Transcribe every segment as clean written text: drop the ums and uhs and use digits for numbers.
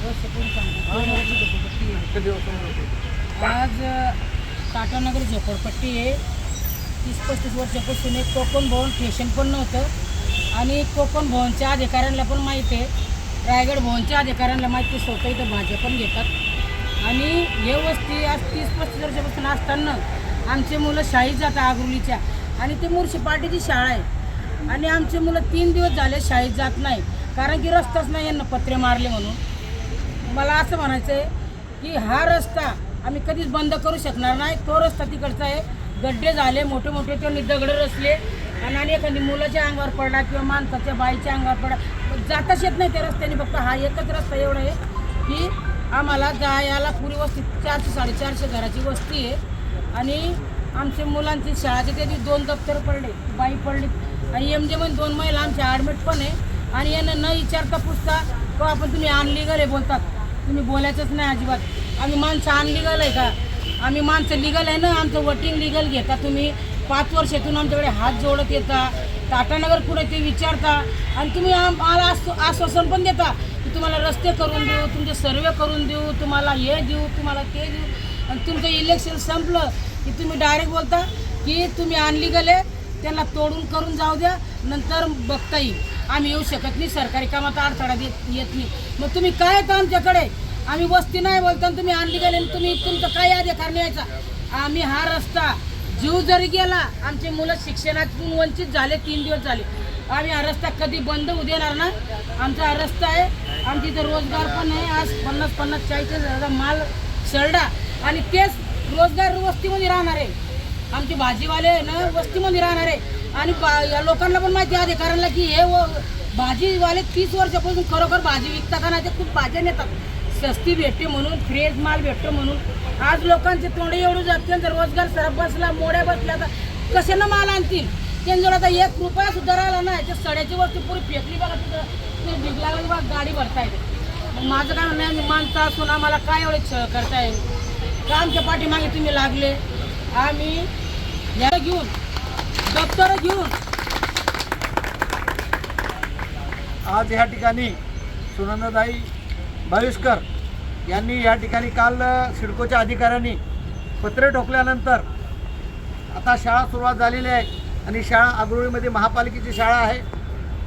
आज टाटानगर झोपडपट्टी आहे. 30-35 वर्षापासून एक कोकण भवन स्टेशन पण नव्हतं आणि कोकण भवनच्या अधिकाऱ्यांना पण माहिती आहे, रायगड भवनच्या अधिकाऱ्यांना माहिती आहे. स्वतः इथं भाज्या पण घेतात आणि हे वस्ती आज 30-35 वर्षापासून असताना आमचे मुलं शाळेत जातात आगरुलीच्या आणि ते म्युनिसिपाल्टीची शाळा आहे आणि आमचे मुलं 3 दिवस झाले शाळेत जात नाही कारण की रस्ताच नाही, यांना पत्रे मारले म्हणून. मला असं म्हणायचं आहे की हा रस्ता आम्ही कधीच बंद करू शकणार नाही. तो रस्ता तिकडचा आहे, गड्डे झाले मोठे मोठे, त्यांनी दगड रचले आणि एखादी मुलाच्या अंगावर पडला किंवा माणसाच्या बाईच्या अंगावर पडला, जाताच येत नाही त्या रस्त्याने. फक्त हा एकच रस्ता एवढा आहे की आम्हाला जायला पुरी वस्ती 400-450 घराची वस्ती आहे आणि आमच्या मुलांची शाळेचे त्या दिवशी 2 दप्तर पडले, बाई पडली आणि एमजेमध्ये 2 महिला आमच्या ॲडमिट पण आहे आणि यांना न विचारता पुसता तो आपण तुम्ही अनलिगल आहे बोलतात. तुम्ही बोलायचंच नाही अजिबात. आम्ही माणसं अनलिगल आहे का? आम्ही माणसं लिगल आहे ना. आमचं वोटिंग लिगल घेता तुम्ही. 5 वर्षातून आमच्याकडे हात जोडत येता, टाटानगर पुढे ते विचारता आणि तुम्ही आम्हाला आश्वासन पण देता की तुम्हाला रस्ते करून देऊ, तुमचे सर्वे करून देऊ, तुम्हाला हे देऊ, तुम्हाला ते देऊ. आणि तुमचं इलेक्शन संपलं की तुम्ही डायरेक्ट बोलता की तुम्ही अनलिगल आहे, त्यांना तोडून करून जाऊ द्या, नंतर बघता येईल. आम्ही येऊ शकत नाही, सरकारी कामात अडथळा येत नाही. मग तुम्ही काय येतं आमच्याकडे? आम्ही वस्ती नाही बोलताना तुम्ही अनलिगल आहे, तुम्ही तुमचं काय अधिकार न्यायचा? आम्ही हा रस्ता जीव जरी गेला, आमचे मुलं शिक्षणातून वंचित झाले, 3 दिवस झाले, आम्ही हा रस्ता कधी बंद होऊ देणार ना. आमचा हा रस्ता आहे, आमच्या इथं रोजगार पण आहे. आज 50-40 हजाराचा माल शरडा आणि तेच रोजगार वस्तीमध्ये राहणार आहे. आमचे भाजीवाले ना वस्तीमध्ये राहणार आहे आणि या लोकांना पण माहिती आहे अधिकाऱ्यांना की हे भाजीवाले 30 वर्षापासून खरोखर भाजी विकता का नाही, ते खूप भाज्या नेतात, सस्ती भेटते म्हणून, फ्रेश माल भेटतो म्हणून. आज लोकांचे तोंडे एवढे जात, त्यांचा रोजगार सरप बसला, मोड्या बसल्या, तर कशानं माल आणतील? त्यांच्यावर आता 1 रुपया सुद्धा राहिला नाही. त्या सड्याची वस्तू पुरी फेकली बघा, तिथं भीक लागली बघा, गाडी भरता येते. मग माझं काय म्हणणं आहे, माणसं असून आम्हाला काय एवढे छळ करता येईल का? आमच्या पाठीमागे तुम्ही लागले, आम्ही या घेऊन दप्तर घेऊन आज या ठिकाणी सुनंदाताई भाविष्कर यांनी या ठिकाणी काल सिडकोच्या अधिकाऱ्यांनी पत्रे ठोकल्यानंतर आता शाळा सुरुवात झालेली आहे आणि शाळा आगरोळीमध्ये महापालिकेची शाळा आहे,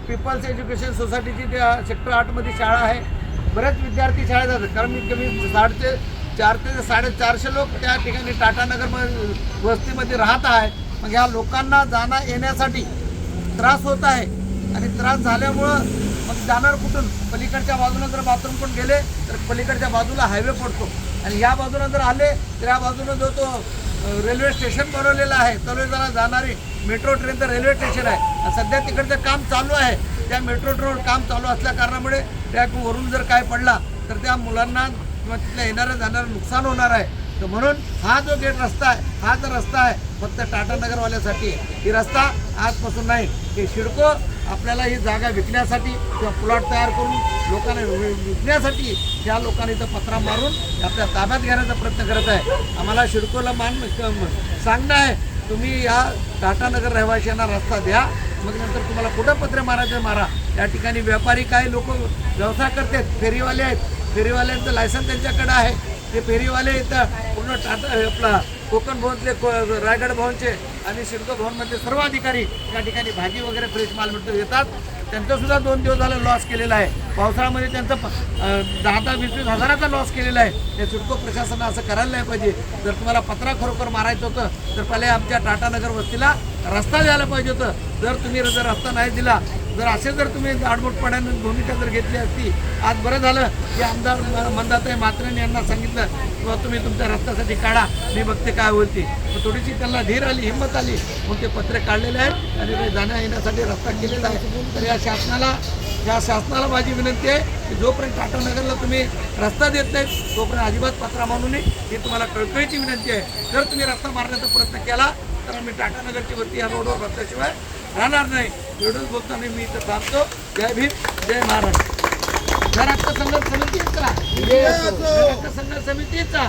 पीपल्स एज्युकेशन सोसायटीची सेक्टर 8मध्ये शाळा आहे. बरेच विद्यार्थी शाळेत जातात कारण कमी 400 ते 450 लोक त्या ठिकाणी टाटानगर वस्तीमध्ये राहत आहेत. मग ह्या लोकांना जाणं येण्यासाठी त्रास होत आहे आणि त्रास झाल्यामुळं मग जाणार कुठून? पलीकडच्या बाजूला जर बाथरूम पण गेले तर पलीकडच्या बाजूला हायवे पडतो आणि या बाजूला जर आले तर या बाजूला जो तो रेल्वे स्टेशन बनवलेलं आहे, तळोजाला जाणारी मेट्रो ट्रेनचं रेल्वे स्टेशन आहे. सध्या तिकडचं काम चालू आहे. त्या मेट्रो ट्रेन काम चालू असल्या कारणामुळे ट्रॅकवरून जर काय पडला तर त्या मुलांना किंवा तिथल्या येणाऱ्या जाणारं नुकसान होणार आहे. तर म्हणून हा जो गेट रस्ता आहे, हा जो रस्ता आहे फक्त टाटानगरवाल्यासाठी आहे. ही रस्ता आजपासून नाही, हे सिडको आपल्याला ही जागा विकण्यासाठी किंवा प्लॉट तयार करून लोकांना विकण्यासाठी त्या लोकांनी इथं पत्रा मारून आपल्या ताब्यात घेण्याचा प्रयत्न करत आहे. आम्हाला सिडकोला सांगणं आहे, तुम्ही या टाटानगर रहिवाशांना रस्ता द्या, मग नंतर तुम्हाला कुठं पत्रे मारायचं मारा. या ठिकाणी व्यापारी काही लोक व्यवसाय करतात, फेरीवाले आहेत, फेरीवाल्यांचं लायसन त्यांच्याकडे आहे. ते फेरीवाले इथं पूर्ण आपला कोकण भवनचे, रायगड भवनचे आणि सिडको भवनमधले सर्व अधिकारी या ठिकाणी भाजी वगैरे फ्रेश माल मिळतो येतात. त्यांचंसुद्धा 2 दिवस झालं लॉस केलेला आहे. पावसाळ्यामध्ये त्यांचं 10-20 हजाराचा लॉस केलेला आहे. हे सिडको प्रशासनानं असं करायला नाही पाहिजे. जर तुम्हाला पत्रा खरोखर मारायचं होतं तर पहिले आमच्या टाटानगर वस्तीला रस्ता द्यायला पाहिजे होतं. जर तुम्ही जर रस्ता नाही दिला, जर असे जर तुम्ही आडमुठपणाने भूमिका जर घेतली असती, आज बरं झालं की आमदार मंदाताई म्हात्रे यांना सांगितलं किंवा तुम्ही तुमच्या रस्त्यासाठी काढा, मी बघते काय होईल ती. थोडीशी त्यांना धीर आली, हिंमत आली, मग ते पत्रे काढलेले आहेत आणि ते जाण्या येण्यासाठी रस्ता केलेला आहे. तर या शासनाला माझी विनंती आहे की जोपर्यंत टाटानगरला तुम्ही रस्ता देत नाहीत तोपर्यंत अजिबात पत्रा मानू नये, ही तुम्हाला कळकळीची विनंती आहे. जर तुम्ही रस्ता मारण्याचा प्रयत्न केला तर आम्ही टाटानगरची वरती या रोडवर रस्त्याशिवाय राहणार नाही. एवढंच बोलताना मी इथं थांबतो. जय भीम, जय महाराष्ट्र. रक्त संघर्ष समितीचा